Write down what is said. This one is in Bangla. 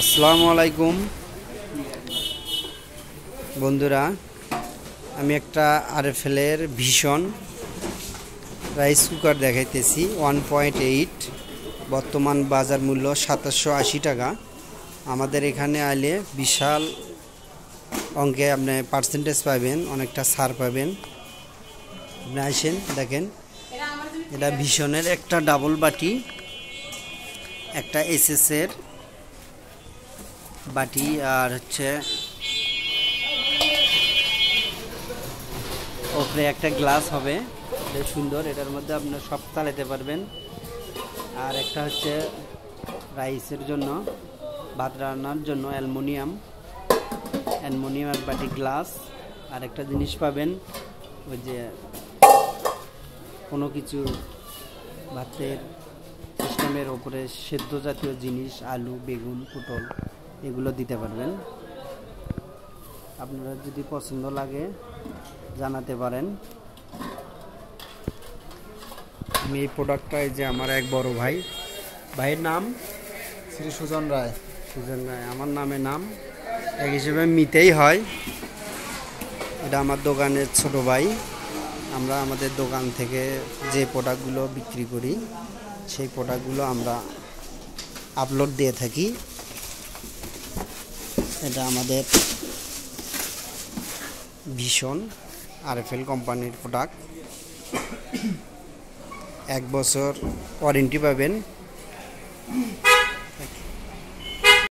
আসসালামু আলাইকুম বন্ধুরা, আমি একটা আরএফএলের ভীষণ রাইস কুকার দেখাইতেছি 1.8। বর্তমান বাজার মূল্য 2780 টাকা। আমাদের এখানে আইলে বিশাল অঙ্কে আপনি পার্সেন্টেজ পাবেন, অনেকটা ছাড় পাবেন। আপনি আসেন দেখেন, এটা ভীষণের একটা ডাবল বাটি, একটা এসএসের বাটি, আর হচ্ছে ওপরে একটা গ্লাস হবে, এটা সুন্দর। এটার মধ্যে আপনার সব চালাতে পারবেন। আর একটা হচ্ছে রাইসের জন্য, ভাত রান্নার জন্য অ্যালুমিনিয়ামের বাটি, গ্লাস। আর একটা জিনিস পাবেন, ওই যে কোনো কিছু ভাতের সিস্টেমের ওপরে সেদ্ধ জাতীয় জিনিস, আলু, বেগুন, পটল, এগুলো দিতে পারবেন। আপনারা যদি পছন্দ লাগে জানাতে পারেন। আমি এই প্রোডাক্টটা, এই যে আমার এক বড় ভাইয়ের নাম শ্রী সুজন রায়। আমার নামে নাম এক হিসেবে নিতেই হয়। এটা আমার দোকানের ছোট ভাই। আমরা আমাদের দোকান থেকে যে প্রোডাক্টগুলো বিক্রি করি, সেই প্রোডাক্টগুলো আমরা আপলোড দিয়ে থাকি। এটা আমাদের ভীষণ আরএফএল কোম্পানির প্রোডাক্ট। 1 বছর ওয়ারেন্টি পাবেন।